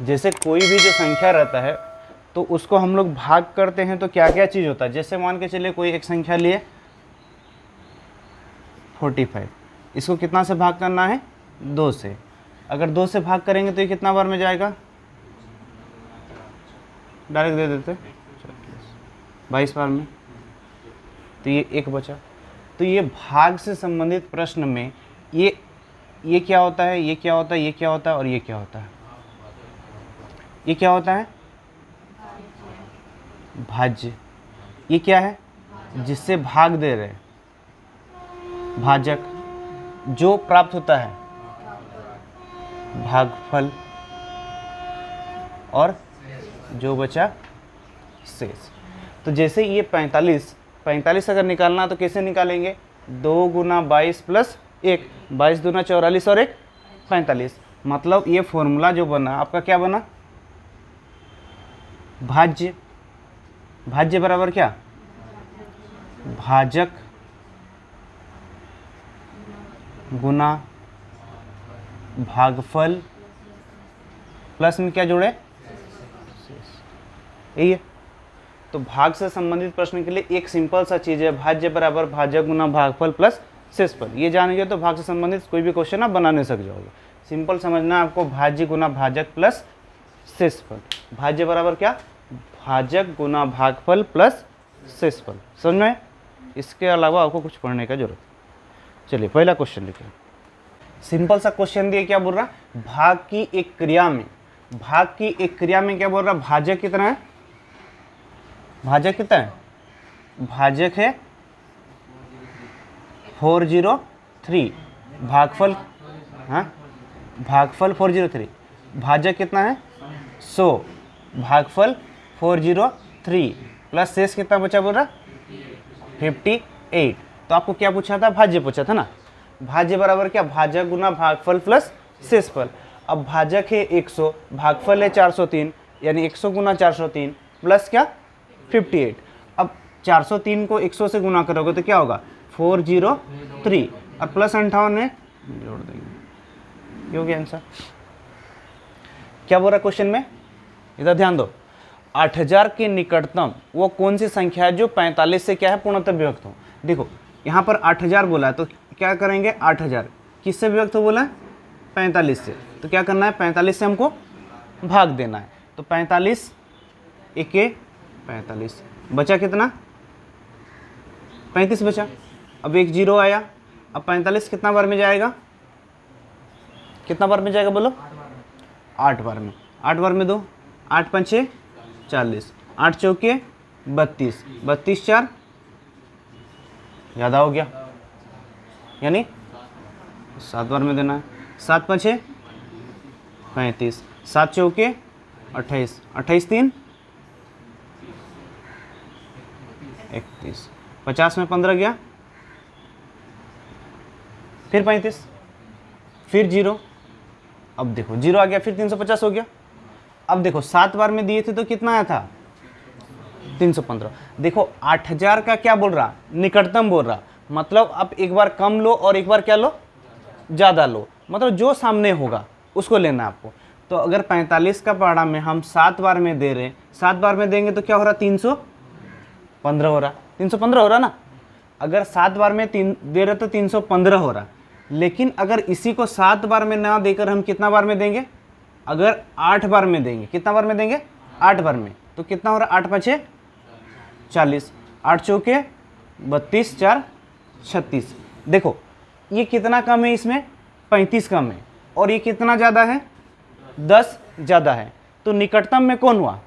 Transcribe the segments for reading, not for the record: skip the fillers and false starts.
जैसे कोई भी जो संख्या रहता है तो उसको हम लोग भाग करते हैं तो क्या क्या चीज़ होता है। जैसे मान के चलिए कोई एक संख्या लिए 45, इसको कितना से भाग करना है, 2 से। अगर 2 से भाग करेंगे तो ये कितना बार में जाएगा, डायरेक्ट दे देते 22 बार में, तो ये 1 बचा। तो ये भाग से संबंधित प्रश्न में ये क्या होता है, ये क्या होता है, ये क्या होता है और ये क्या होता है, ये क्या होता है, भाज्य। ये क्या है, जिससे भाग दे रहे, भाजक। जो प्राप्त होता है, भागफल। और जो बचा, शेष। तो जैसे ये 45 अगर निकालना तो कैसे निकालेंगे, 2 गुना 22 प्लस 1, 22 दूना 44 और 1 45। मतलब ये फॉर्मूला जो बना आपका क्या बना, भाज्य। भाज्य बराबर क्या, भाजक गुना भागफल प्लस में क्या जोड़े, यही है। तो भाग से संबंधित प्रश्न के लिए एक सिंपल सा चीज़ है, भाज्य बराबर भाजक गुना भागफल प्लस शेषफल। ये जानेंगे तो भाग से संबंधित कोई भी क्वेश्चन आप बनाने सक जाओगे। सिंपल समझना है आपको, भाज्य गुना भाजक प्लस शेषफल। भाज्य बराबर क्या, भाजक गुना भागफल प्लस शेषफल। समझ में? इसके अलावा आपको कुछ पढ़ने का जरूरत। चलिए पहला क्वेश्चन लिखिए। सिंपल सा क्वेश्चन दिए, क्या बोल रहा, भाग की एक क्रिया में, भाग की एक क्रिया में क्या बोल रहा, भाजक कितना है, भाजक कितना है, भाजक है 403, भागफल, हाँ भागफल 403, भाजक कितना है 100, भागफल 403 प्लस शेष कितना बचा बोल रहा 58। तो आपको क्या पूछा था, भाज्य पूछा था ना। भाज्य बराबर क्या, भाजक गुना भागफल प्लस शेषफल। अब भाजक है 100, भागफल है 403, यानी 100 गुना 403 प्लस क्या 58। अब 403 को 100 से गुना करोगे तो क्या होगा 403 और प्लस 58 है जोड़ देंगे, ये हो गया आंसर। क्या बोल रहा क्वेश्चन में, इधर ध्यान दो। 8000 के निकटतम वो कौन सी संख्या है जो 45 से क्या है पूर्णतः विभक्त हो। देखो यहाँ पर 8000 बोला है तो क्या करेंगे, 8000 किससे विभक्त हो बोला है 45 से, तो क्या करना है 45 से हमको भाग देना है। तो 45 एके 45 बचा कितना 35 बचा। अब एक जीरो आया, अब 45 कितना बार में जाएगा, कितना बार में जाएगा बोलो 8 बार में। 8 बार में दो, 8 पंचे 40, 8 चौके 32, 32 4 ज़्यादा हो गया, यानी 7 बार में देना है। 7 पंचे 35, 7 चौके 28, 28 3 31, 50 में 15 गया, फिर 35, फिर जीरो। अब देखो जीरो आ गया, फिर 350 हो गया। अब देखो 7 बार में दिए थे तो कितना आया था 315। देखो 8000 का क्या बोल रहा, निकटतम बोल रहा, मतलब आप एक बार कम लो और एक बार क्या लो ज़्यादा लो, मतलब जो सामने होगा उसको लेना आपको। तो अगर 45 का पहाड़ा में हम 7 बार में दे रहे हैं, 7 बार में देंगे तो क्या हो रहा 315 हो रहा, 315 हो रहा ना। अगर 7 बार में दे रहे तो 315 हो रहा। लेकिन अगर इसी को 7 बार में ना देकर हम कितना बार में देंगे, अगर 8 बार में देंगे, कितना बार में देंगे 8 बार में, तो कितना हो रहा 8 5 40, 8 चौके 32 4 36। देखो ये कितना कम है, इसमें 35 कम है और ये कितना ज़्यादा है 10 ज़्यादा है। तो निकटतम में कौन हुआ,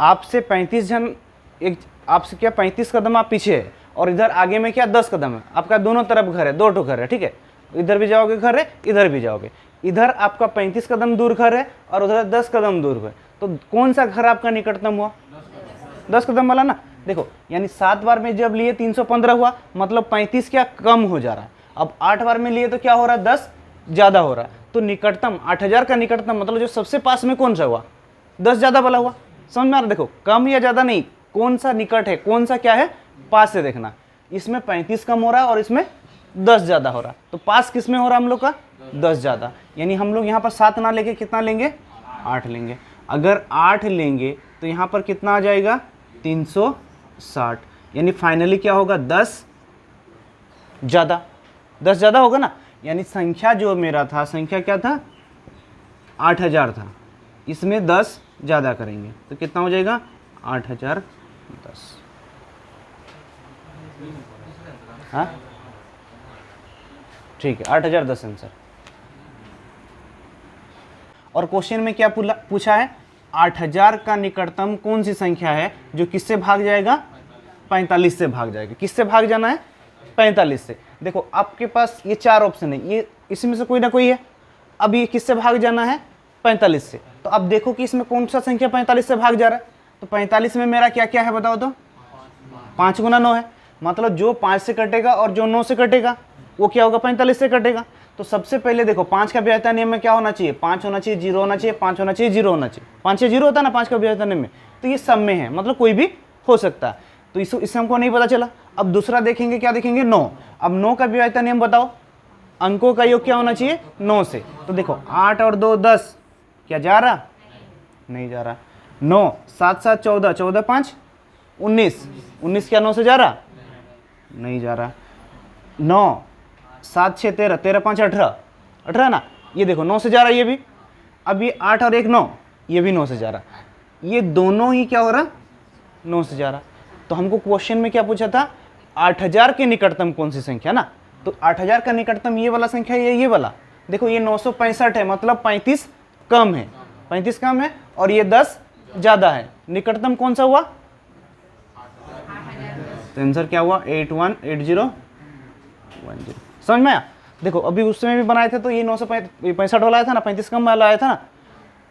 आपसे 35 जन, एक आपसे क्या 35 कदम आप पीछे है और इधर आगे में क्या 10 कदम है। आपका दोनों तरफ घर है, 2 ठो घर है, ठीक है। इधर भी जाओगे घर है, इधर भी जाओगे। इधर आपका 35 कदम दूर घर है और उधर 10 कदम दूर है। तो कौन सा घर आपका निकटतम हुआ, 10 कदम वाला ना। देखो यानी 7 बार में जब लिए 315 हुआ, मतलब 35 क्या कम हो जा रहा है। अब 8 बार में लिए तो क्या हो रहा है 10 ज़्यादा हो रहा है। तो निकटतम 8000 का निकटतम मतलब जो सबसे पास में कौन सा हुआ, 10 ज़्यादा वाला हुआ। समझ में आ रहा, देखो कम या ज़्यादा नहीं, कौन सा निकट है, कौन सा क्या है पास से देखना। इसमें 35 कम हो रहा है और इसमें 10 ज़्यादा हो रहा। तो पास किस में हो रहा हम लोग का 10 ज़्यादा, यानी हम लोग यहाँ पर 7 ना लेके कितना लेंगे 8 लेंगे। अगर 8 लेंगे तो यहाँ पर कितना आ जाएगा 360, यानी फाइनली क्या होगा 10 ज़्यादा होगा ना, यानी संख्या जो मेरा था, संख्या क्या था 8000 था, इसमें 10 ज़्यादा करेंगे तो कितना हो जाएगा 8010। हाँ ठीक है 8010 आंसर। और क्वेश्चन में क्या पूछा है, 8000 का निकटतम कौन सी संख्या है जो किससे भाग जाएगा 45 से भाग जाएगा। किससे भाग जाना है 45 से। देखो आपके पास ये 4 ऑप्शन है, ये इसमें से कोई ना कोई है। अब ये किससे भाग जाना है 45 से, तो अब देखो कि इसमें कौन सा संख्या 45 से भाग जा रहा है। तो 45 में मेरा क्या क्या है बताओ तो, 5 गुना 9 है, मतलब जो 5 से कटेगा और जो 9 से कटेगा वो क्या होगा 45 से कटेगा। तो सबसे पहले देखो 5 का विभाज्यता नियम में क्या होना चाहिए, 5 होना चाहिए, 0 होना चाहिए, 5 होना चाहिए, 0 होना चाहिए। 5 से 0 होता है ना 5 का विभाज्यता नियम में, तो ये सब में है, मतलब कोई भी हो सकता है। तो इससे हमको नहीं पता चला। अब दूसरा देखेंगे, क्या देखेंगे 9। अब 9 का विभाज्यता नियम बताओ, अंकों का योग क्या होना चाहिए 9 से। तो देखो 8 और 2 10, क्या जा रहा, नहीं जा रहा। 9 7 7 14, 14 5 19, 19 क्या 9 से जा रहा, नहीं जा रहा। 9 7 6 13, 13 5 18, 18 ना, ये देखो 9 से जा रहा है ये भी। अब ये 8 और 1 9, ये भी 9 से जा रहा, ये दोनों ही क्या हो रहा 9 से जा रहा। तो हमको क्वेश्चन में क्या पूछा था 8000 के निकटतम कौन सी संख्या ना, तो 8000 का निकटतम ये वाला संख्या है, ये वाला। देखो ये 965 है, मतलब 35 कम है, 35 कम है और ये 10 ज़्यादा है। निकटतम कौन सा हुआ, तो आंसर क्या हुआ 818010। समझ में आया। देखो अभी उस समय भी बनाए थे तो ये 965 वाला आया था ना, 35 कम वाला आया था ना,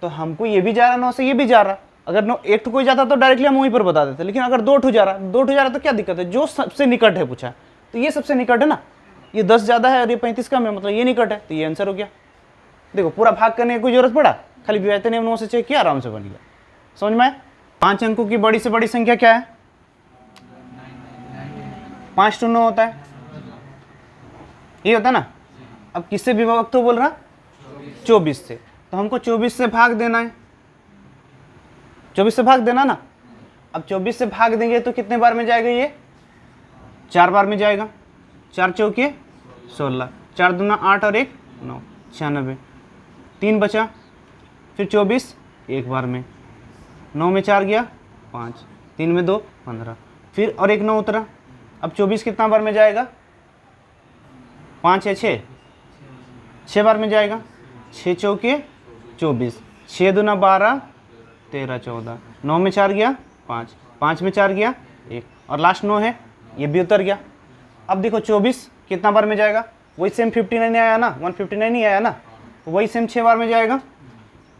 तो हमको ये भी जा रहा 9 से, ये भी जा रहा। अगर 9 एक ठो कोई जाता तो डायरेक्टली हम वहीं पर बता देते, लेकिन अगर 2 ठो जा रहा तो क्या दिक्कत है, जो सबसे निकट है पूछा, तो ये सबसे निकट है ना, ये 10 ज़्यादा है और ये 35 कम है, मतलब ये निकट है, तो ये आंसर हो गया। देखो पूरा भाग करने की कोई जरूरत पड़ा, खाली विभाज्यता नियम 9 से चेक किया, आराम से बन गया। समझ में आया। 5 अंकों की बड़ी से बड़ी संख्या क्या है, 5 to 9 होता है, ये होता है ना। अब किससे विभक्त हो बोल रहा 24 से, तो हमको 24 से भाग देना है, 24 से भाग देना ना। अब 24 से भाग देंगे तो कितने बार में जाएगा, ये 4 बार में जाएगा। 4 चौके 16, 4 दूना 8 और 1 9, 96। 3 बचा, फिर 24 एक बार में, 9 में 4 गया 5, 3 में 2 15, फिर और 1 9 उतरा। अब 24 कितना बार में जाएगा, 5 है 6 बार में जाएगा। 6 चौके 24, 6 दूना 12 13 14, 9 में 4 गया 5, 5 में 4 गया 1 और लास्ट 9 है, ये भी उतर गया। अब देखो 24 कितना बार में जाएगा, वही सेम 59 आया ना, 159 नहीं आया ना, तो वही सेम 6 बार में जाएगा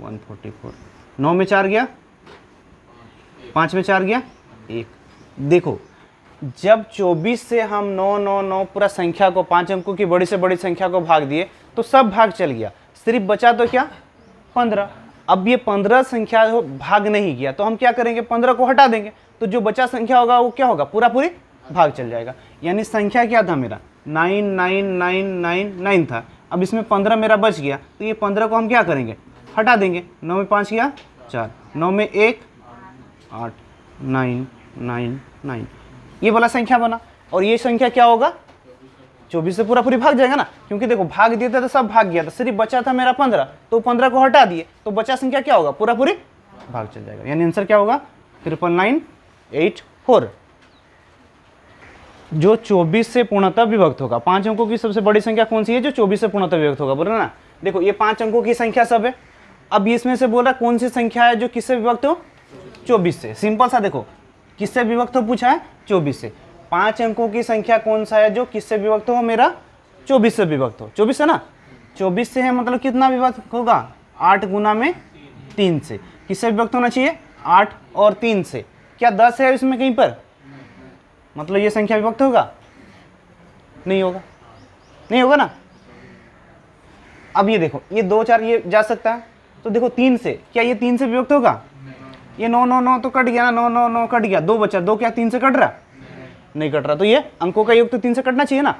144। 9 में 4 गया, 5 में 4 गया 1। देखो जब 24 से हम 9 9 9 पूरा संख्या को 5 अंकों की बड़ी से बड़ी संख्या को भाग दिए तो सब भाग चल गया, सिर्फ बचा तो क्या 15। अब ये 15 संख्या भाग नहीं गया तो हम क्या करेंगे, 15 को हटा देंगे, तो जो बचा संख्या होगा वो क्या होगा, पूरा पूरी भाग चल जाएगा। यानी संख्या क्या था मेरा 99999 था। अब इसमें 15 मेरा बच गया, तो ये 15 को हम क्या करेंगे, हटा देंगे। 9 में 5 गया 4, 9 में 1 8 9 9 9, ये वाला संख्या बना। और ये संख्या क्या होगा 24 से पूरा पूरी भाग जाएगा ना, क्योंकि देखो भाग दिए थे तो सब भाग गया था, सिर्फ बचा था मेरा 15, तो 15 को हटा दिए तो बचा संख्या क्या होगा, पूरा पूरी भाग चल जाएगा। यानी आंसर क्या होगा 99984, जो 24 से पूर्णतः विभक्त होगा। 5 अंकों की सबसे बड़ी संख्या कौन सी है जो 24 से पूर्णतः विभक्त होगा, बोल रहे ना। देखो ये 5 अंकों की संख्या सब है। अब इसमें से बोल रहा कौन सी संख्या है जो किससे विभक्त हो, 24 से। सिंपल सा देखो, किससे विभक्त हो पूछा है, 24 से। 5 अंकों की संख्या कौन सा है जो किससे विभक्त हो, मेरा 24 से विभक्त हो। 24 है ना, 24 से है मतलब कितना विभक्त होगा, 8 गुना में 3 से। किससे विभक्त होना चाहिए, 8 और 3 से। क्या 10 है इसमें कहीं पर, मतलब ये संख्या विभक्त होगा, नहीं होगा, नहीं होगा ना। अब ये देखो ये 2 4 ये जा सकता है, तो देखो 3 से, क्या ये 3 से विभक्त होगा, ये 9 9 9 तो कट गया ना, 9 9 9 कट गया, 2 बचा, 2 क्या 3 से कट रहा, नहीं कट रहा। तो ये अंकों का योग तो 3 से कटना चाहिए ना,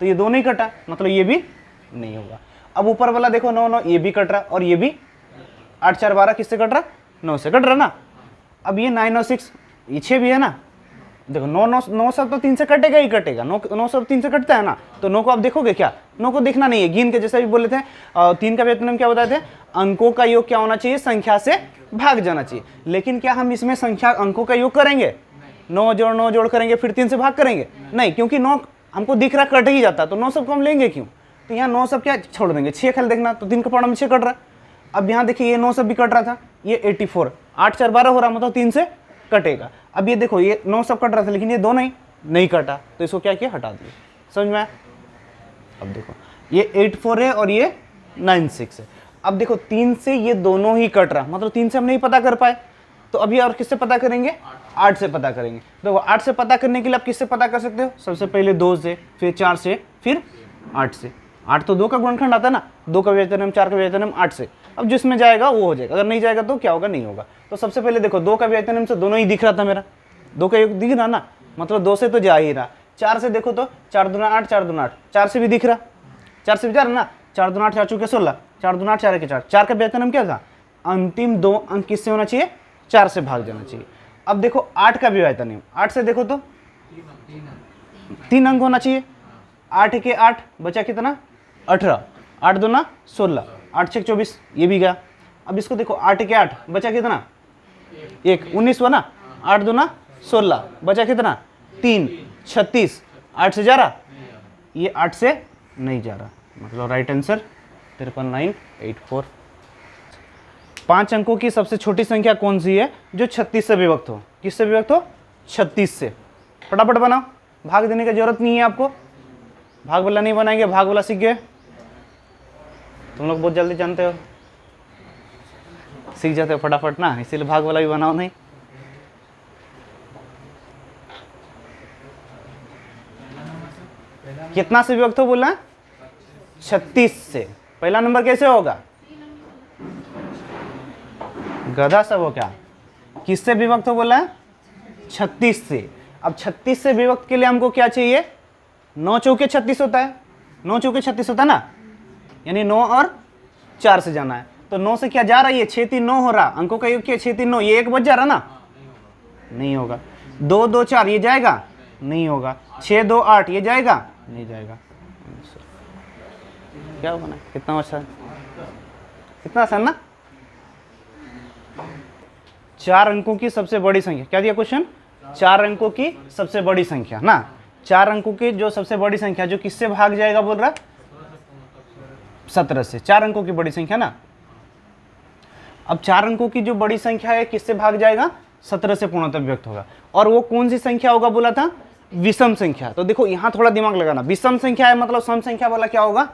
तो ये 2 नहीं कटा, मतलब ये भी नहीं होगा। अब ऊपर वाला देखो 9 9, ये भी कट रहा और ये भी 8 4 12 किससे कट रहा, 9 से कट रहा ना। अब ये 9 और 6 ये 6 भी है ना, देखो 9 सब तो 3 से कटेगा ही कटेगा, 9 सब 3 से कटता है ना, तो 9 को आप देखोगे क्या, 9 को देखना नहीं है, गिन के, जैसे भी बोले थे 3 का व्युत्पन्न क्या बताए थे, अंकों का योग क्या होना चाहिए, संख्या से भाग जाना चाहिए। लेकिन क्या हम इसमें संख्या अंकों का योग करेंगे, 9 जोड़ करेंगे फिर 3 से भाग करेंगे, नहीं, क्योंकि 9 हमको दिख रहा कट ही जाता, तो 9 सब को हम लेंगे क्यों, तो यहाँ 9 सब क्या छोड़ देंगे, 6 खाली देखना, तो 3 का पड़ा में 6 कट रहा। अब यहाँ देखिए ये 9 सब भी कट रहा था, ये 84, 8 4 12 हो रहा, मतलब 3 से कटेगा। अब ये देखो ये 9 सब कट रहा था, लेकिन ये 2 नहीं कटा, तो इसको क्या किया, हटा दिया, समझ में आया। अब देखो ये 84 है और ये 96 है। अब देखो 3 से ये दोनों ही कट रहा, मतलब 3 से हम नहीं पता कर पाए, तो अभी और किससे पता करेंगे, 8 से पता करेंगे। देखो 8 से पता करने के लिए आप किससे पता कर सकते हो, सबसे पहले 2 से, फिर 4 से, फिर 8 से। 8 तो 2 का गुणनखंड आता है ना, 2 का व्यंजन 4 का व्यंजन 8 से। अब जिसमें जाएगा वो हो जाएगा, अगर नहीं जाएगा तो क्या होगा, नहीं होगा। तो सबसे पहले देखो 2 का व्यंजन से दोनों ही दिख रहा था मेरा, 2 का योग दिख रहा ना, मतलब 2 से तो जा ही रहा। 4 से देखो तो 4 दूना 8, 4 दूना 8, 4 से भी दिख रहा, 4 से भी जा रहा ना, 4 दूना 8, 4 चौके 16, 4 दूना 8, 4 के 4, 4 का व्यंजन क्या था, अंतिम 2 अंक किससे होना चाहिए, 4 से भाग जाना चाहिए। अब देखो 8 का भी व्यंजन नियम, 8 से देखो तो 3 अंक होना चाहिए, 8 के 8 बचा कितना, 18, 8 दूना 16, 8 6 24, ये भी गया। अब इसको देखो 8 के 8 बचा कितना, 1 19 हुआ ना, 8 दूना 16 बचा कितना, 3 36, 8 से जा रहा, ये 8 से नहीं जा रहा, मतलब राइट आंसर 53984। 5 अंकों की सबसे छोटी संख्या कौन सी है जो 36 से विभक्त हो, किससे विभक्त हो, 36 से। फटाफट बनाओ, भाग देने की जरूरत नहीं है आपको, भाग वाला नहीं बनाएंगे, भाग वाला सीख गए तुम लोग, बहुत जल्दी जानते हो, सीख जाते हो फटाफट ना, इसीलिए भाग वाला भी बनाओ नहीं। कितना से विभक्त हो बोला, 36 से। पहला नंबर कैसे होगा, गधा सब हो क्या, किससे विभक्त हो बोला, 36 से। अब 36 से विभक्त के लिए हमको क्या चाहिए, 9 चौके 36 होता है, 9 चौके 36 होता है ना, यानी 9 और 4 से जाना है, तो 9 से क्या जा रहा है, ये 6 3 9 हो रहा, अंकों का योग क्या 6 3 9, ये 1 बच जा रहा ना, नहीं होगा। 2 2 4 ये जाएगा, नहीं होगा। 6 2 8 ये जाएगा, नहीं जाएगा। क्या बना, कितना आसान, कितना आसान ना। 4 अंकों की सबसे बड़ी संख्या, क्या दिया क्वेश्चन, 4 अंकों की सबसे बड़ी संख्या ना, 4 अंकों की जो सबसे बड़ी संख्या जो किससे भाग जाएगा बोल रहा, 17 से। 4 अंकों की बड़ी संख्या ना। अब 4 अंकों की जो बड़ी संख्या है किससे भाग जाएगा, 17 से पूर्णतः विभक्त होगा। और वो कौन सी संख्या होगा बोला था, विषम संख्या। तो देखो यहाँ थोड़ा दिमाग लगाना, विषम संख्या है मतलब सम संख्या वाला क्या होगा,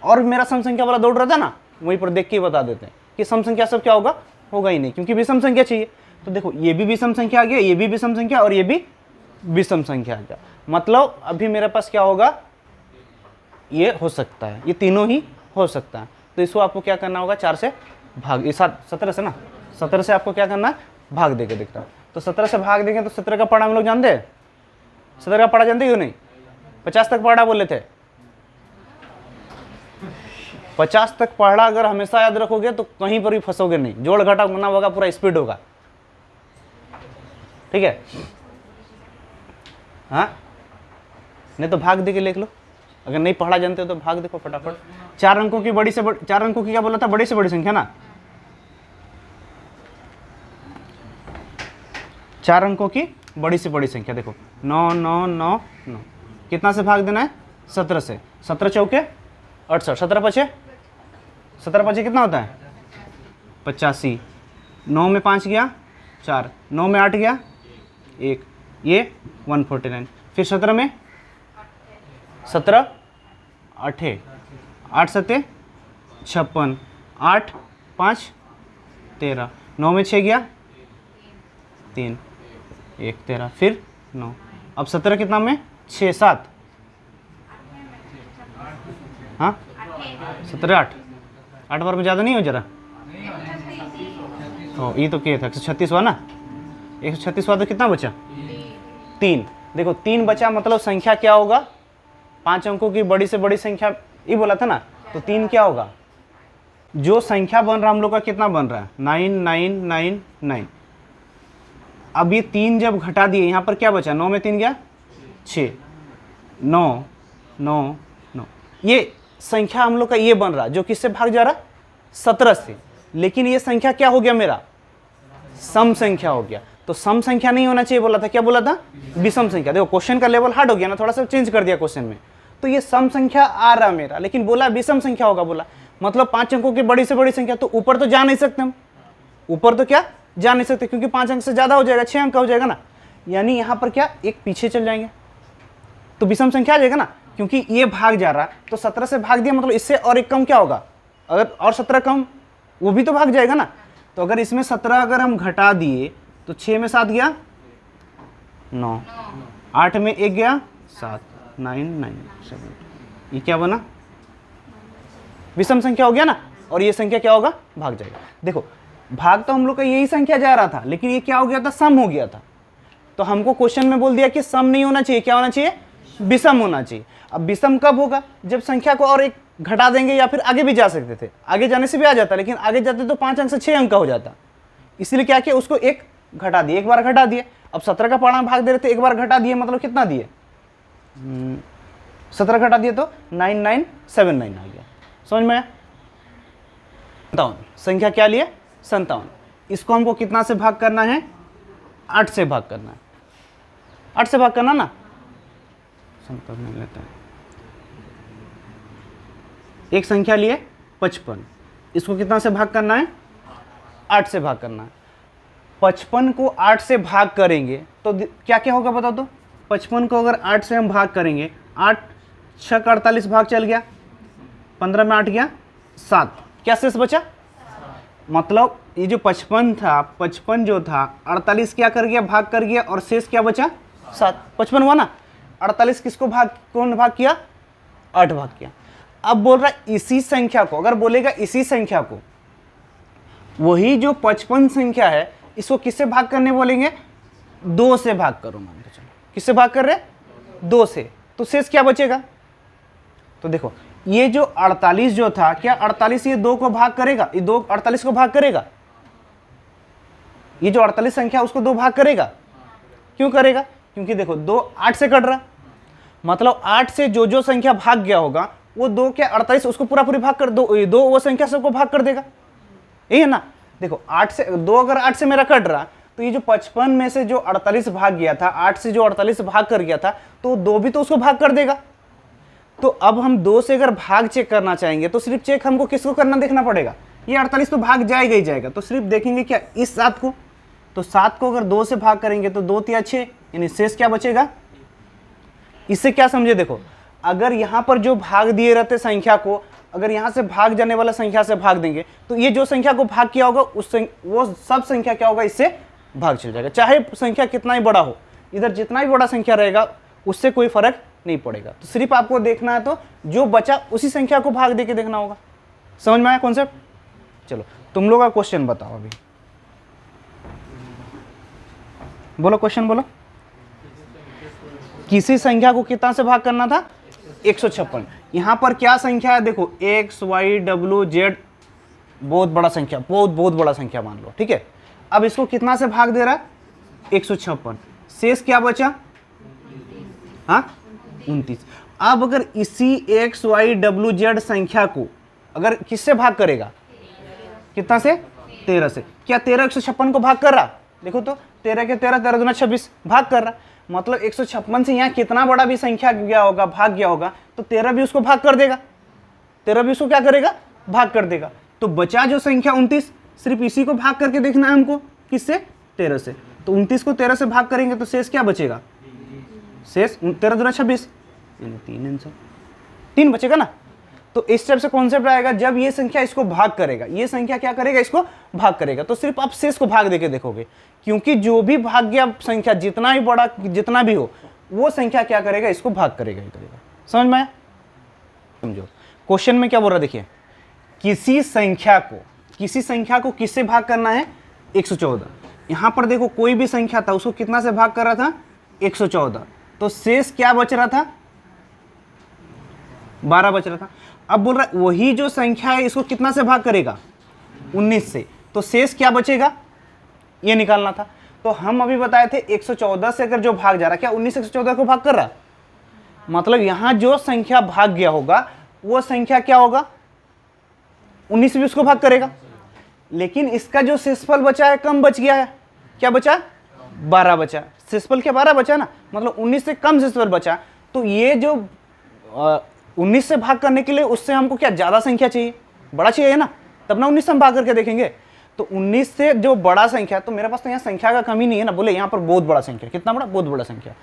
और मेरा सम संख्या वाला दौड़ रहा था ना, वहीं पर देख के बता देते हैं कि सम संख्या सब क्या होगा, होगा ही नहीं, क्योंकि विषम संख्या चाहिए। तो देखो ये भी विषम संख्या आ गया, ये भी विषम संख्या और ये भी विषम संख्या आ गया, मतलब अभी मेरे पास क्या होगा, ये हो सकता है, ये तीनों ही हो सकता है। तो इसको आपको क्या करना होगा, 4 से भाग, ये 17 से ना, 17 से आपको क्या करना है, भाग देके देखना। तो 17 से भाग देंगे तो 17 का पढ़ा हम लोग जानते हैं, 17 का पढ़ा जानते क्यों नहीं, 50 तक पढ़ा बोले थे, 50 तक पढ़ा अगर हमेशा याद रखोगे तो कहीं पर भी फंसोगे नहीं, जोड़ घटा गुना होगा, पूरा स्पीड होगा, ठीक है। हाँ, नहीं तो भाग दे के लिख लो, अगर नहीं पढ़ा जानते हो तो भाग देखो फटाफट। 4 अंकों की बड़ी से 4 अंकों की क्या बोला था, बड़ी से बड़ी संख्या ना, 4 अंकों की बड़ी से बड़ी संख्या देखो, 9 9 9 9, कितना से भाग देना है, 17 से। 17 चौके 68, 17 पचे, 17 पचे कितना होता है, 85। 9 में 5 गया 4, 9 में 8 गया 1, ये 149। फिर 17 में 17 8 8 7 56, 8 5 13, 9 में 6 गया 3 1 13, फिर 9। अब 17 कितना में 6 7, हाँ 17 8 8 बार में ज़्यादा नहीं हो जरा, ओ ये तो क्या था, 136 हुआ ना, 136 हुआ तो कितना बचा, 3। देखो 3 बचा, मतलब संख्या क्या होगा, 5 अंकों की बड़ी से बड़ी संख्या ये बोला था ना, तो 3 क्या होगा, जो संख्या बन रहा हम लोग का कितना बन रहा है 9999। अब ये 3 जब घटा दिए यहाँ पर क्या बचा, 9 में 3 गया 6, 9 9 9, ये संख्या हम लोग का ये बन रहा जो किससे भाग जा रहा 17 से। लेकिन ये संख्या क्या हो गया मेरा, सम संख्या हो गया। तो सम संख्या नहीं होना चाहिए बोला था, क्या बोला था, विषम संख्या। देखो क्वेश्चन का लेवल हार्ड हो गया ना, थोड़ा सा चेंज कर दिया क्वेश्चन में। तो ये सम संख्या आ रहा मेरा, लेकिन बोला विषम संख्या होगा, बोला मतलब 5 अंकों की बड़ी से बड़ी संख्या। तो ऊपर तो जा नहीं सकते हम, ऊपर तो क्या जा नहीं सकते, क्योंकि 5 अंक से ज्यादा हो जाएगा, 6 अंक का हो जाएगा ना। यानी यहाँ पर क्या एक पीछे चल जाएंगे तो विषम संख्या आ जाएगा ना, क्योंकि ये भाग जा रहा। तो 17 से भाग दिया मतलब इससे और एक कम क्या होगा, अगर और 17 कम वो भी तो भाग जाएगा ना। तो अगर इसमें 17 अगर हम घटा दिए तो 6 में 7 गया 9, 8 में 1 गया 7, 9 9 7, ये क्या बना विषम संख्या हो गया ना। और ये संख्या क्या होगा, भाग जाएगा। देखो भाग तो हम लोग का यही संख्या जा रहा था, लेकिन ये क्या हो गया था, सम हो गया था। तो हमको क्वेश्चन में बोल दिया कि सम नहीं होना चाहिए, क्या होना चाहिए, विषम होना चाहिए। अब विषम कब होगा, जब संख्या को और एक घटा देंगे, या फिर आगे भी जा सकते थे, आगे जाने से भी आ जाता, लेकिन आगे जाते तो 5 अंक से 6 अंक का हो जाता। इसलिए क्या किया, उसको एक घटा दिए, एक बार घटा दिए। अब 17 का परिणाम भाग दे रहे थे, एक बार घटा दिए मतलब कितना दिए, 17 घटा दिए तो 9979 आ गया। समझ में आया। 57 संख्या क्या लिए 57। इसको हमको कितना से भाग करना है, 8 से भाग करना है, 8 से भाग करना ना, 57 नहीं लेता है। एक संख्या लिए 55, इसको कितना से भाग करना है, 8 से भाग करना है। 55 को 8 से भाग करेंगे तो क्या क्या होगा बताओ तो। 55 को अगर 8 से हम भाग करेंगे, 8 6 का 48 भाग चल गया, 15 में 8 गया 7, क्या शेष बचा। मतलब ये जो 55 था, 55 जो था 48 क्या कर गया, भाग कर गया, और शेष क्या बचा 7। 55 हुआ ना, 48 किसको भाग, कौन भाग किया, 8 भाग किया। अब बोल रहा है इसी संख्या को, अगर बोलेगा इसी संख्या को, वही जो 55 संख्या है इसको किससे भाग करने बोलेंगे, 2 से भाग करो। मान के चलो किससे भाग कर रहे, 2 से, तो शेष क्या बचेगा। तो देखो ये जो 48 जो था, क्या 48 ये 2 को भाग करेगा, ये 2 48 को भाग करेगा, ये जो 48 संख्या उसको 2 भाग करेगा। क्यों करेगा, क्योंकि देखो 2 8 से कट रहा, मतलब 8 से जो जो संख्या भाग गया होगा वो 2 क्या 48 उसको पूरा पूरी भाग कर दो वो संख्या सबको भाग कर देगा, यही है ना। देखो 8 से 2 अगर 8 से मेरा कट रहा, तो ये जो 55 में से जो 48 भाग गया था, 8 से जो 48 भाग कर गया था, तो 2 भी तो उसको भाग कर देगा। तो अब हम 2 से अगर भाग चेक करना चाहेंगे तो सिर्फ चेक हमको किसको करना देखना पड़ेगा, ये 48 तो भाग जाएगा ही जाएगा। तो सिर्फ देखेंगे क्या इस 7 को, तो 7 को अगर 2 से भाग करेंगे तो 2 तिया 6, यानी शेष क्या बचेगा। इससे क्या समझे, देखो अगर यहाँ पर जो भाग दिए रहते संख्या को, अगर यहाँ से भाग जाने वाला संख्या से भाग देंगे तो ये जो संख्या को भाग किया होगा वो सब संख्या क्या होगा, इससे भाग चल जाएगा। चाहे संख्या कितना ही बड़ा हो, इधर जितना ही बड़ा संख्या रहेगा उससे कोई फर्क नहीं पड़ेगा। तो सिर्फ आपको देखना है तो जो बचा उसी संख्या को भाग दे के देखना होगा। समझ में आया कॉन्सेप्ट। चलो तुम लोग का क्वेश्चन बताओ, अभी बोलो क्वेश्चन बोलो। किसी संख्या को कितना से भाग करना था, 156। यहां पर क्या संख्या है, देखो x y w z, बहुत बड़ा संख्या, बहुत बड़ा संख्या मान लो, ठीक है। अब इसको कितना से भाग दे रहा है, 156। शेष क्या बचा, हाँ 29। अब अगर इसी x y w z संख्या को अगर किससे भाग करेगा, कितना से, 13 से, क्या 13 156 को भाग कर रहा, देखो तो 13 के 13, 13 दूना 26 भाग कर रहा। मतलब 156 से यहाँ कितना बड़ा भी संख्या गया होगा, भाग गया होगा, तो 13 भी उसको भाग कर देगा, 13 भी उसको क्या करेगा, भाग कर देगा। तो बचा जो संख्या 29, सिर्फ इसी को भाग करके देखना है हमको, किससे, 13 से। तो 29 को 13 से भाग करेंगे तो शेष क्या बचेगा, शेष 13 दूना 26, 3 बचेगा ना। तो इस टाइप से कॉन्सेप्ट आएगा, जब ये संख्या इसको भाग करेगा, ये संख्या क्या करेगा, इसको भाग करेगा, तो सिर्फ आप शेष को भाग देके देखोगे, क्योंकि जो भी भाग्य संख्या जितना ही बड़ा जितना भी हो, वो संख्या क्या करेगा, इसको भाग करेगा ही करेगा। समझ में आया। समझो क्वेश्चन में क्या बोल रहा है, देखिए किसी संख्या को किससे भाग करना है, 114। यहां पर देखो कोई भी संख्या था उसको कितना से भाग कर रहा था, 114। तो शेष क्या बच रहा था, 12 बच रहा था। अब बोल रहा है वही जो संख्या है इसको कितना से भाग करेगा, 19 से, तो शेष क्या बचेगा ये निकालना था। तो हम अभी बताए थे 114 से अगर जो भाग जा रहा, क्या 19 114 को भाग कर रहा, मतलब यहां जो संख्या भाग गया होगा वो संख्या क्या होगा, 19 भी उसको भाग करेगा। लेकिन इसका जो शेषफल बचा है कम बच गया है, क्या बचा, 12 बचा। शेषफल क्या 12 बचा ना, मतलब 19 से कम शेषफल बचा। तो ये जो 19 से भाग करने के लिए उससे हमको क्या ज़्यादा संख्या चाहिए, बड़ा चाहिए ना, तब ना 19 से हम भाग करके देखेंगे। तो 19 से जो बड़ा संख्या, तो मेरे पास तो यहाँ संख्या का कमी नहीं है ना, बोले यहाँ पर बहुत बड़ा संख्या, कितना बड़ा, बहुत बड़ा संख्या।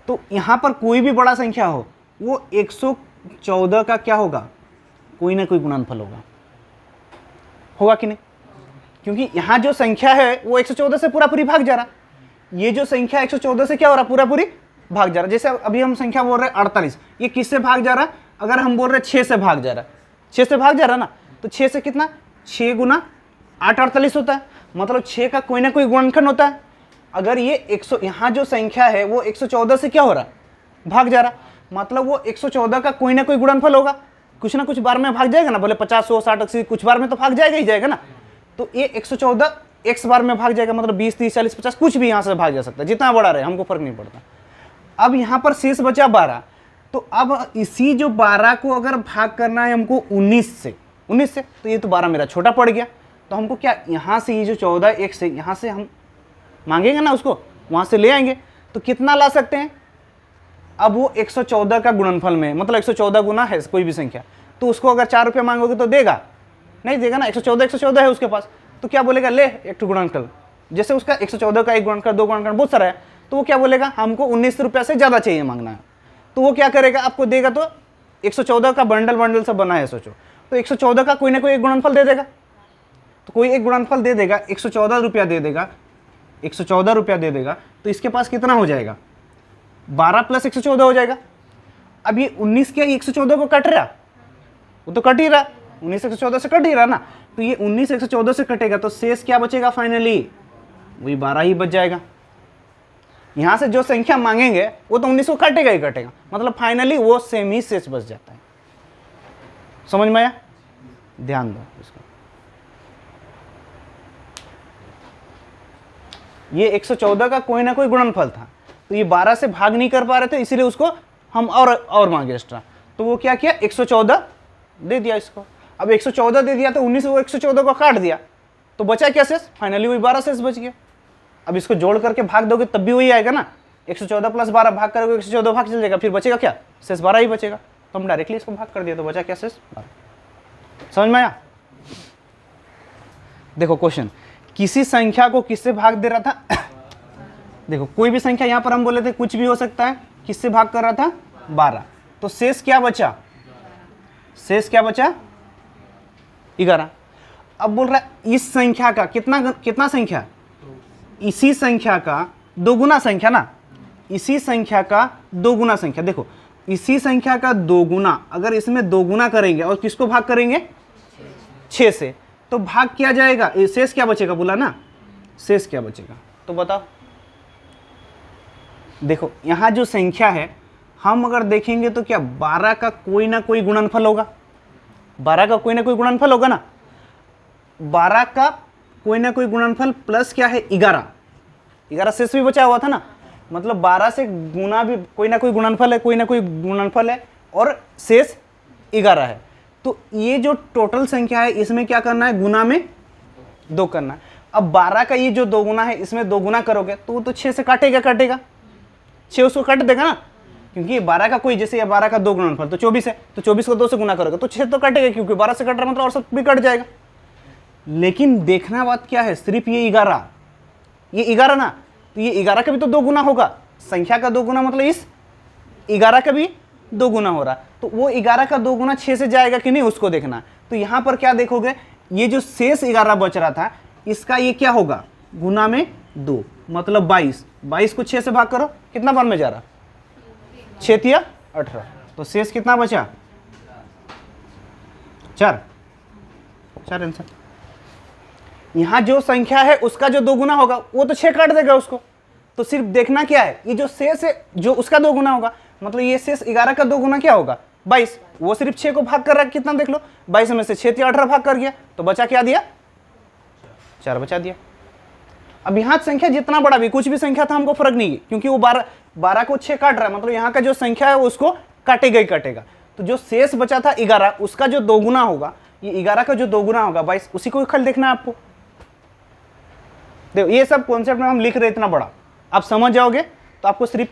तो यहाँ पर कोई भी बड़ा संख्या हो वो 114 का क्या होगा, कोई ना कोई गुणनफल होगा कि नहीं, क्योंकि यहाँ जो संख्या है वो 114 से पूरा पूरी भाग जा रहा, ये जो संख्या 114 से क्या हो रहा, पूरा पूरी भाग जा रहा। जैसे अभी हम संख्या बोल रहे हैं 48, ये किससे भाग जा रहा, अगर हम बोल रहे हैं 6 से भाग जा रहा, 6 से भाग जा रहा ना, तो 6 से कितना, 6 गुना 8 48 होता है, मतलब 6 का कोई ना कोई गुणनखंड होता है। अगर ये 100 यहाँ जो संख्या है वो 114 से क्या हो रहा, भाग जा रहा, मतलब वो 114 का कोई ना कोई गुणनफल होगा, कुछ ना कुछ बार में भाग जाएगा ना, बोले 50 100 60 80 कुछ बार में तो भाग जाएगा ही जाएगा ना। तो ये 114 x बार में भाग जाएगा, मतलब 20 30 40 50 कुछ भी यहाँ से भाग जा सकता है, जितना बड़ा रहे हमको फर्क नहीं पड़ता। अब यहाँ पर शेष बचा 12, तो अब इसी जो 12 को अगर भाग करना है हमको 19 से, तो ये तो 12 मेरा छोटा पड़ गया, तो हमको क्या यहाँ से ये जो 14 x है यहाँ से हम मांगेंगे ना, उसको वहाँ से ले आएंगे, तो कितना ला सकते हैं। अब वो 114 का गुणनफल में, मतलब 114 गुना है कोई भी संख्या, तो उसको अगर 4 रुपये मांगोगे तो देगा, नहीं देगा ना, 114 है उसके पास, तो क्या बोलेगा, ले एक गुणनफल, जैसे उसका 114 का एक गुणनफल 2 गुणनफल बहुत सारा है, तो वो क्या बोलेगा, हमको 19 रुपये से ज़्यादा चाहिए मांगना है, तो वो क्या करेगा, आपको देगा। तो 114 का बंडल सब बना है सोचो, तो 114 का कोई ना कोई एक गुणनफल दे देगा, तो कोई एक गुणनफल दे देगा, 114 रुपया दे देगा, 114 रुपया दे देगा, तो इसके पास कितना हो जाएगा, 12 + 114 हो जाएगा। अब ये 19 क्या 114 को कट रहा, वो तो कट ही रहा, 19 114 से कट ही रहा ना, तो ये 19 114 से कटेगा, तो शेष क्या बचेगा, फाइनली वही 12 ही बच जाएगा। यहाँ से जो संख्या मांगेंगे वो तो 19 को कटेगा ही कटेगा, मतलब फाइनली वो सेम ही शेष बच जाता है। समझ में आया, ध्यान दो इसको। ये 114 का कोई ना कोई गुणनफल था, तो ये 12 से भाग नहीं कर पा रहे थे, इसीलिए उसको हम और मांगे एक्स्ट्रा, तो वो क्या किया, 114 दे दिया इसको। अब 114 दे दिया तो 19 वो 114 को काट दिया, तो बचा क्या शेष, फाइनली वही 12 शेष बच गया। अब इसको जोड़ करके भाग दोगे तब भी वही आएगा ना, 114 + 12 भाग करोगे 114 भाग चल जाएगा, फिर बचेगा क्या, शेष 12 ही बचेगा। तो हम डायरेक्टली इसको भाग कर दिया, तो बचा क्या, शेष 12। समझ में आया। देखो क्वेश्चन, किसी संख्या को किससे भाग दे रहा था देखो कोई भी संख्या, यहां पर हम बोले थे कुछ भी हो सकता है, किससे भाग कर रहा था, 12, तो शेष क्या बचा, शेष क्या बचा, 11। अब बोल रहा है इस संख्या का कितना संख्या, इसी संख्या का दोगुना संख्या ना, इसी संख्या का दोगुना संख्या। देखो इसी संख्या का दोगुना, अगर इसमें दोगुना करेंगे और किसको भाग करेंगे, 6 से, तो भाग किया जाएगा, शेष क्या बचेगा, बोला ना, शेष क्या बचेगा, तो बताओ। देखो यहाँ जो संख्या है हम अगर देखेंगे तो क्या 12 का कोई ना कोई गुणनफल होगा, 12 का कोई ना कोई गुणनफल होगा ना, 12 का कोई ना कोई गुणनफल प्लस क्या है, 11 शेष भी बचा हुआ था ना, मतलब 12 से गुना भी कोई ना कोई गुणनफल है, कोई ना कोई गुणनफल है, और शेष 11 है। तो ये जो टोटल संख्या है इसमें क्या करना है, गुना में 2 करना है। अब 12 का ये जो 2 गुना है इसमें 2 गुना करोगे तो वो तो 6 से काटेगा, 6 उसको काट देगा ना, क्योंकि 12 का कोई, जैसे 12 का 2 गुणनफल तो 24 है, तो 24 को 2 से गुना करोगे तो 6 तो कटेगा, क्योंकि 12 से कट रहा मतलब और सब भी कट जाएगा। लेकिन देखना बात क्या है, सिर्फ ये 11 ना, तो ये 11 का भी तो 2 गुना होगा, संख्या का 2 गुना मतलब इस 11 का भी 2 गुना हो रहा, तो वो 11 का 2 गुना 6 से जाएगा कि नहीं, उसको देखना। तो यहाँ पर क्या देखोगे, ये जो शेष 11 बच रहा था इसका ये क्या होगा, गुना में 2, मतलब 22 को 6 से भाग करो, कितना बार में जा रहा, 6 तिया 18, तो शेष कितना बचा, 4 आंसर। यहाँ जो संख्या है उसका जो 2 गुना होगा वो तो 6 काट देगा उसको, तो सिर्फ देखना क्या है, ये जो शेष है जो उसका 2 गुना होगा, मतलब ये शेष 11 का 2 गुना क्या होगा, 22, वो सिर्फ 6 को भाग कर रहा है, कितना देख लो, 22 में से 6 या 18 भाग कर गया, तो बचा क्या दिया, 4 बचा दिया। अब यहाँ संख्या जितना बड़ा भी, कुछ भी संख्या था हमको फर्क नहीं है, क्योंकि वो 12 को 6 काट रहा है, मतलब यहाँ का जो संख्या है उसको काटेगा ही काटेगा। तो जो शेष बचा था 11, उसका जो दोगुना होगा, ये 11 का जो दोगुना होगा 22, उसी को खल देखना है आपको। देखो ये सब कॉन्सेप्ट में हम लिख रहे इतना बड़ा, आप समझ जाओगे तो आपको सिर्फ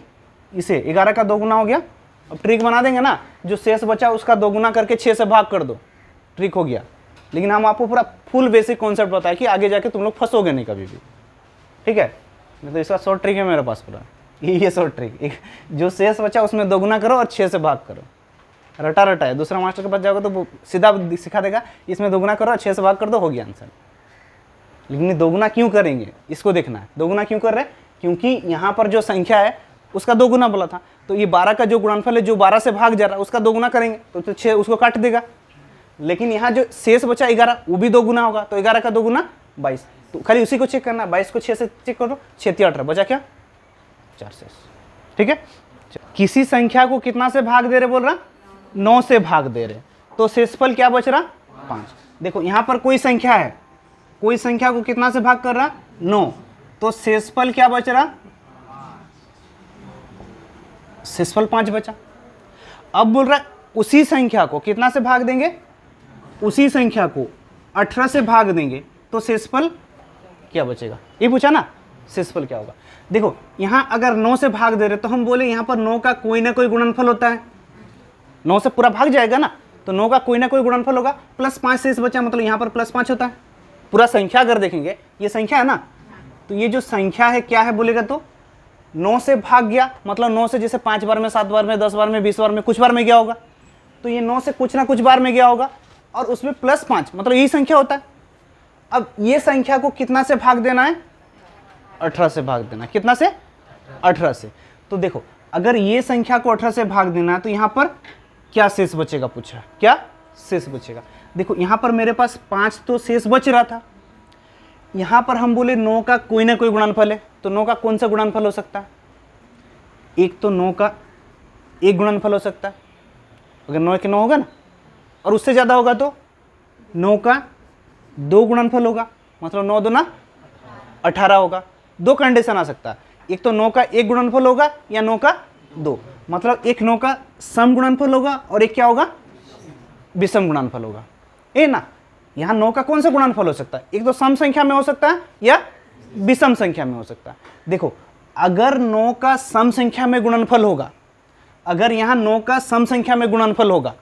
इसे 11 का दोगुना हो गया। अब ट्रिक बना देंगे ना, जो शेष बचा उसका दोगुना करके 6 से भाग कर दो, ट्रिक हो गया। लेकिन हम आपको पूरा फुल बेसिक कॉन्सेप्ट बताया कि आगे जाके तुम लोग फंसोगे नहीं कभी भी, ठीक है। तो इसका शॉर्ट ट्रिक है मेरे पास पूरा, ये शॉर्ट ट्रिक, जो शेष बचा उसमें दोगुना करो और 6 से भाग करो, रटा रटा है। दूसरा मास्टर के पास जाओगे तो वो सीधा सिखा देगा, इसमें दोगुना करो और 6 से भाग कर दो, हो गया आंसर। लेकिन दोगुना क्यों करेंगे इसको देखना है, दोगुना क्यों कर रहे हैं, क्योंकि यहाँ पर जो संख्या है उसका दोगुना बोला था, तो ये 12 का जो गुणनफल है जो 12 से भाग जा रहा है उसका दोगुना करेंगे तो 6 उसको काट देगा। लेकिन यहाँ जो शेष बचा 11 वो भी दोगुना होगा, तो 11 का दोगुना 22, तो खाली उसी को चेक करना है, 22 को 6 से चेक करो, 6 या 18 बचा क्या, 4 शेष, ठीक है। किसी संख्या को कितना से भाग दे रहे बोल रहा, 9 से भाग दे रहे, तो शेषफल क्या बच रहा, 5। देखो यहाँ पर कोई संख्या है, कोई संख्या को कितना से भाग कर रहा, 9, तो शेषफल क्या बच रहा, शेषफल 5 बचा। अब बोल रहा उसी संख्या को कितना से भाग देंगे, उसी संख्या को 18 से भाग देंगे तो शेषफल क्या बचेगा, ये पूछा ना, शेषफल क्या होगा। देखो यहाँ अगर 9 से भाग दे रहे तो हम बोले यहाँ पर 9 का कोई ना कोई गुणनफल होता है, 9 से पूरा भाग जाएगा ना, तो 9 का कोई ना कोई गुणनफल होगा, प्लस 5 शेष बचा, मतलब यहाँ पर प्लस 5 होता है। पूरा संख्या अगर देखेंगे, ये संख्या है ना, तो ये जो संख्या है क्या है बोलेगा तो 9 से भाग गया, मतलब 9 से जैसे 5 बार में, 7 बार में, 10 बार में, 20 बार में, कुछ बार में गया होगा, तो ये 9 से कुछ ना कुछ बार में गया होगा, और उसमें प्लस 5, मतलब यही संख्या होता है। अब ये संख्या को कितना से भाग देना है, 18 से भाग देना, कितना से, 18 से। तो देखो अगर ये संख्या को 18 से भाग देना है तो यहाँ पर क्या शेष बचेगा, पूछा क्या शेष बचेगा। देखो यहाँ पर मेरे पास 5 तो शेष बच रहा था, यहाँ पर हम बोले 9 का कोई ना कोई गुणनफल है, तो 9 का कौन सा गुणनफल हो सकता है, एक तो 9 का एक गुणनफल हो सकता है, अगर 9 के 9 होगा ना, और उससे ज़्यादा होगा तो 9 का 2 गुणनफल होगा, मतलब 9 दूना 18 होगा। 2 कंडीशन आ सकता है, एक तो 9 का एक गुणनफल होगा या 9 का 2, मतलब एक 9 का सम गुणनफल होगा और एक क्या होगा, विषम गुणनफल होगा, ए ना। यहाँ 9 का कौन सा गुणनफल हो सकता है, एक तो सम संख्या में हो सकता है या विषम संख्या में हो सकता है। देखो अगर 9 का सम संख्या में गुणनफल होगा, अगर यहाँ 9 का सम संख्या में गुणनफल होगा,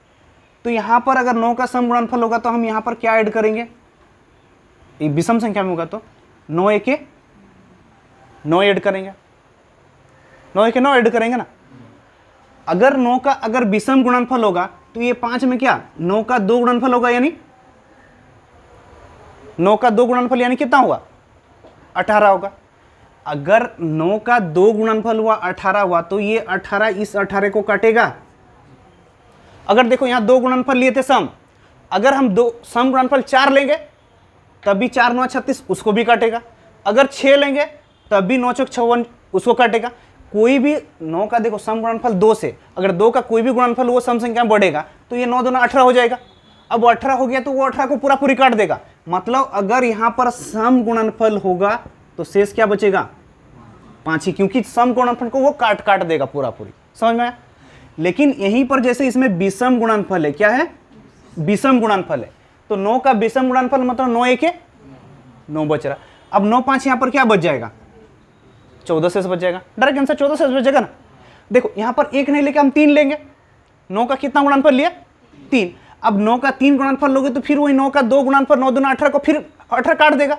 तो यहाँ पर अगर 9 का सम गुणनफल होगा तो हम यहाँ पर क्या ऐड करेंगे, एक विषम संख्या में होगा तो 9 एके 9 ऐड करेंगे, 9 एके 9 ऐड करेंगे ना। अगर 9 का अगर विषम गुणनफल होगा तो ये 5 में क्या 9 का 2 गुणनफल होगा, यानी 9 का 2 गुणनफल यानी कितना हुआ, 18 होगा। अगर 9 का 2 गुणनफल हुआ 18 हुआ तो ये 18 इस 18 को काटेगा। अगर देखो यहाँ 2 गुणनफल लिए थे सम, अगर हम 2 सम गुणनफल 4 लेंगे तब भी 4 9 36 उसको भी काटेगा, अगर 6 लेंगे तब भी 9 चौक 56 उसको काटेगा। कोई भी 9 का देखो सम गुणनफल 2 से, अगर 2 का कोई भी गुणनफल वो सम संख्या में बढ़ेगा तो ये 9 दूना 18 हो जाएगा। अब वो 18 हो गया तो वो 18 को पूरा पूरी काट देगा, मतलब अगर यहाँ पर सम गुणनफल होगा तो शेष क्या बचेगा, 5 ही, क्योंकि सम गुणनफल को वो काट काट देगा पूरा पूरी, समझ में आया। लेकिन यहीं पर जैसे इसमें विषम गुणनफल है, क्या है, विषम गुणनफल है, तो 9 का विषम गुणनफल मतलब 9 एके 9 बच रहा। अब 9 5 यहाँ पर क्या बच जाएगा, 14 शेष बच जाएगा, डायरेक्ट आंसर 14 शेष बच जाएगा ना। देखो यहाँ पर एक नहीं लेके हम 3 लेंगे, 9 का कितना गुणनफल लिया, 3। अब 9 का 3 गुणनफल लोगे तो फिर वही 9 का 2 गुणनफल 9 दूना 18 को फिर 18 काट देगा,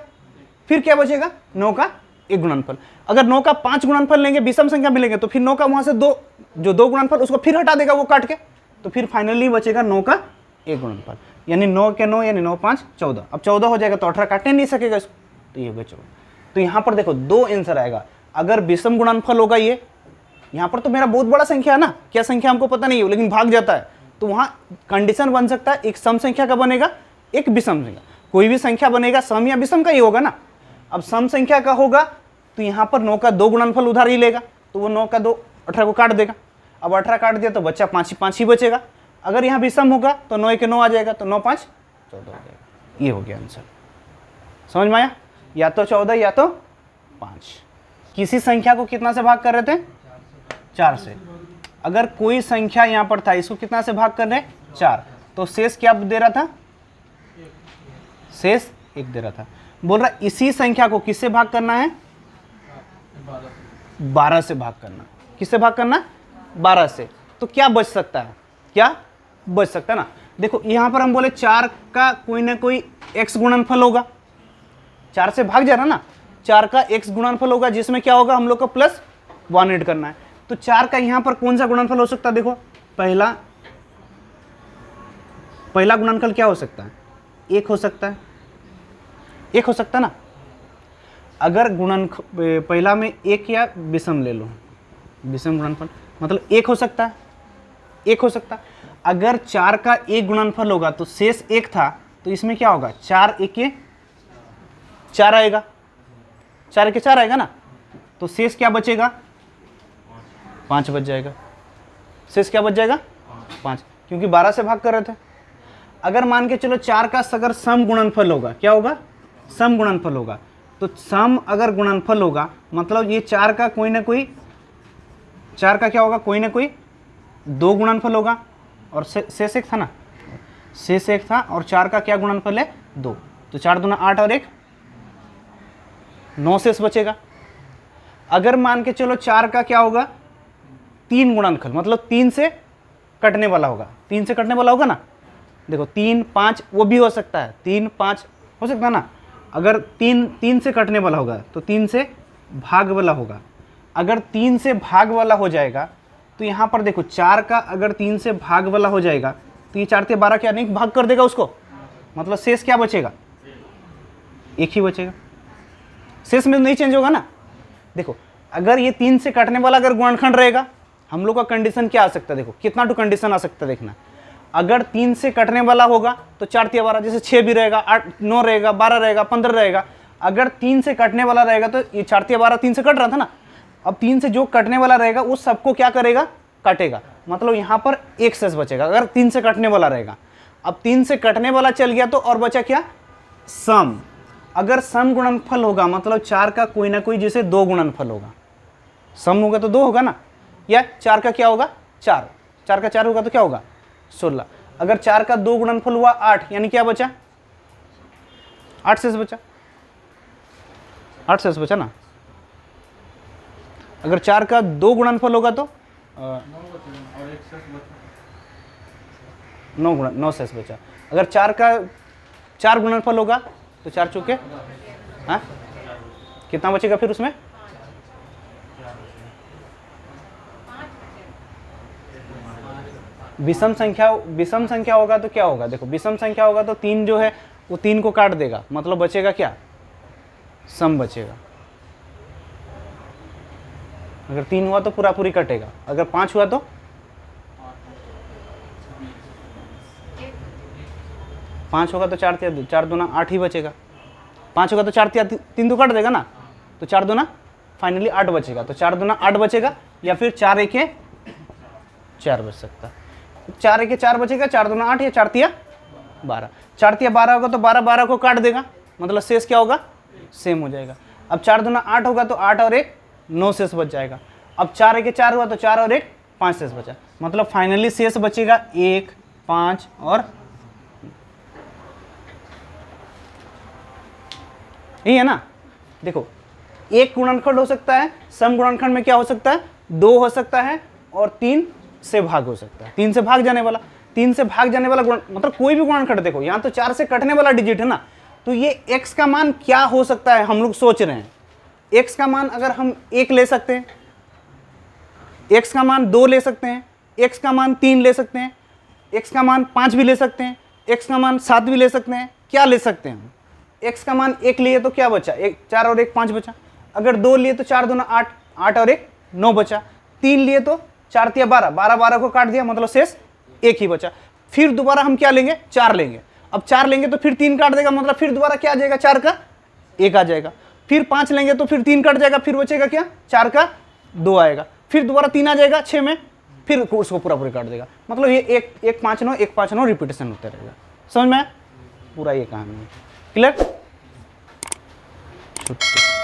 फिर क्या बचेगा 9 का 1 गुणनफल। अगर 9 का 5 गुणनफल लेंगे विषम संख्या में लेंगे तो फिर 9 का वहां से 2 जो 2 गुणनफल उसको फिर हटा देगा वो काट के, तो फिर फाइनली बचेगा 9 का 1 गुणनफल, यानी 9 के 9 यानी 9 5 14। अब 14 हो जाएगा तो 18 काटने नहीं सकेगा इसको, तो ये बचेगा। तो यहाँ पर देखो 2 आंसर आएगा, अगर विषम गुणनफल होगा ये, यहाँ पर तो मेरा बहुत बड़ा संख्या है ना, क्या संख्या हमको पता नहीं है लेकिन भाग जाता है, तो वहाँ कंडीशन बन सकता है एक सम संख्या का बनेगा एक विषम संख्या, कोई भी संख्या बनेगा सम या विषम का ही होगा ना। अब सम संख्या का होगा तो यहाँ पर 9 का 2 गुणनफल उधार ही लेगा, तो वो 9 का 2 18 को काट देगा। अब 18 काट दिया तो बच्चा 5 ही बचेगा। अगर यहाँ भी सम होगा तो 9 के 9 आ जाएगा, तो 9 5 14 हो जाएगा। ये हो गया आंसर। समझ में आया? या तो 14 या तो 5। किसी संख्या को कितना से भाग कर रहे थे? 4 से। अगर कोई संख्या यहाँ पर था, इसको कितना से भाग कर रहे? 4, तो शेष क्या दे रहा था? शेष 1 दे रहा था। बोल रहा इसी संख्या को किससे भाग करना है? 12 से भाग करना। किससे भाग करना? 12 से। तो क्या बच सकता है? क्या बच सकता है ना? देखो यहाँ पर हम बोले 4 का कोई ना कोई x गुणनफल होगा, 4 से भाग जा रहा ना, 4 का x गुणनफल होगा, जिसमें क्या होगा, हम लोग को +1 ऐड करना है। तो 4 का यहाँ पर कौन सा गुणनफल हो सकता है? देखो पहला गुणनफल क्या हो सकता है? 1 हो सकता है, 1 हो सकता है ना। अगर पहला में 1 या विषम ले लो, विषम गुणनफल मतलब 1 हो सकता है, 1 हो सकता है। अगर 4 का 1 गुणनफल होगा तो शेष 1 था, तो इसमें क्या होगा? 4 1 के 4 आएगा, 4 के 4 आएगा ना, तो शेष क्या बचेगा? 5 बच जाएगा। शेष क्या बच जाएगा? 5, क्योंकि 12 से भाग कर रहे थे। अगर मान के चलो 4 का अगर सम गुणनफल होगा, क्या होगा? सम गुणनफल होगा। तो सम अगर गुणनफल होगा मतलब ये 4 का कोई ना कोई, 4 का क्या होगा? कोई ना कोई 2 गुणनफल होगा, और शेष 1 था ना, शेष 1 था, और 4 का क्या गुणनफल है? 2। तो 4 दूना 8 और 1 9 शेष बचेगा। अगर मान के चलो 4 का क्या होगा? 3 गुणनफल मतलब 3 से कटने वाला होगा, 3 से कटने वाला होगा ना। देखो 3 5 वो भी हो सकता है, 3 5 हो सकता है ना। अगर 3 से कटने वाला होगा तो 3 से भाग वाला होगा। अगर 3 से भाग वाला हो जाएगा तो यहाँ पर देखो 4 का अगर 3 से भाग वाला हो जाएगा तो ये 4 से 12 क्या नहीं भाग कर देगा उसको, मतलब शेष क्या बचेगा? 1 ही बचेगा। शेष में नहीं चेंज होगा ना। देखो अगर ये 3 से कटने वाला अगर गुणनखंड रहेगा, हम लोग का कंडीशन क्या आ सकता है? देखो कितना टू कंडीशन आ सकता है, देखना। अगर 3 से कटने वाला होगा तो 4 3 12, जैसे 6 भी रहेगा, 8 9 रहेगा, 12 रहेगा, 15 रहेगा। अगर 3 से कटने वाला रहेगा तो ये 4 3 12 3 से कट रहा था ना, अब 3 से जो कटने वाला रहेगा उस सबको क्या करेगा? काटेगा। मतलब यहाँ पर 1 शेष बचेगा अगर 3 से कटने वाला रहेगा। अब 3 से कटने वाला चल गया तो और बचा क्या? सम। अगर सम गुणनफल होगा मतलब 4 का कोई ना कोई जैसे 2 गुणनफल होगा, सम होगा तो 2 होगा ना, या 4 का क्या होगा? 4, 4 का 4 होगा तो क्या होगा? 16। अगर 4 का 2 गुणनफल हुआ 8, यानी क्या बचा? 8 शेष बचा, 8 शेष बचा ना। अगर 4 का 2 गुणनफल होगा तो 9 शेष बचा। अगर 4 का 4 गुणनफल होगा तो 4 चौके, हाँ कितना बचेगा फिर उसमें? विषम संख्या होगा तो क्या होगा? देखो विषम संख्या होगा तो 3 जो है वो 3 को काट देगा, मतलब बचेगा क्या? सम बचेगा। अगर 3 हुआ तो पूरा पूरी कटेगा, अगर 5 हुआ तो 5 होगा तो 4 दूना 8 ही बचेगा। 5 होगा तो 4 3 तो कट देगा ना, तो 4 दूना फाइनली 8 बचेगा। तो 4 दूना 8 बचेगा, या फिर 4 1 4 बच सकता। 4 1 4 बचेगा, 4 दूना 8 या 4 3 12। 4 3 12 होगा तो 12 12 को काट देगा, मतलब शेष क्या होगा? सेम हो जाएगा। अब 4 दूना 8 होगा तो 8 और 1 9 शेष बच जाएगा। अब 4 1 4 हुआ तो 4 और 1 5 शेष बचा, मतलब फाइनली शेष बचेगा 1 5 और यही है ना। देखो एक गुणनखंड हो सकता है, सम गुणनखंड में क्या हो सकता है? 2 हो सकता है, और 3 से भाग हो सकता है। 3 से भाग जाने वाला, 3 से भाग जाने वाला गुण मतलब कोई भी गुणनखंड। देखो यहाँ तो 4 से कटने वाला डिजिट है ना, तो ये x का मान क्या हो सकता है? हम लोग सोच रहे हैं x का मान अगर हम 1 ले सकते हैं, x का मान 2 ले सकते हैं, x का मान 3 ले सकते हैं, x का मान 5 भी ले सकते हैं, x का मान 7 भी ले सकते हैं। क्या ले सकते हैं हम? x का मान 1 लिए तो क्या बचा? 4 और 1 5 बचा। अगर 2 लिए तो 4 दूना 8, 8 और 1 9 बचा। 3 लिए तो 4 3 12, 12 12 को काट दिया, मतलब शेष 1 ही बचा। फिर दोबारा हम क्या लेंगे? 4 लेंगे। अब 4 लेंगे तो फिर 3 काट देगा, मतलब फिर दोबारा क्या आ जाएगा? 4 का 1 आ जाएगा। फिर 5 लेंगे तो फिर 3 कट जाएगा, फिर बचेगा क्या? 4 का 2 आएगा। फिर दोबारा 3 आ जाएगा 6 में, फिर उसको पूरा पूरी काट देगा। मतलब ये एक 5 9 1 5 9 रिपीटेशन होता रहेगा। समझ में आया? पूरा ये कहानी है। क्लियर? छुट्टी।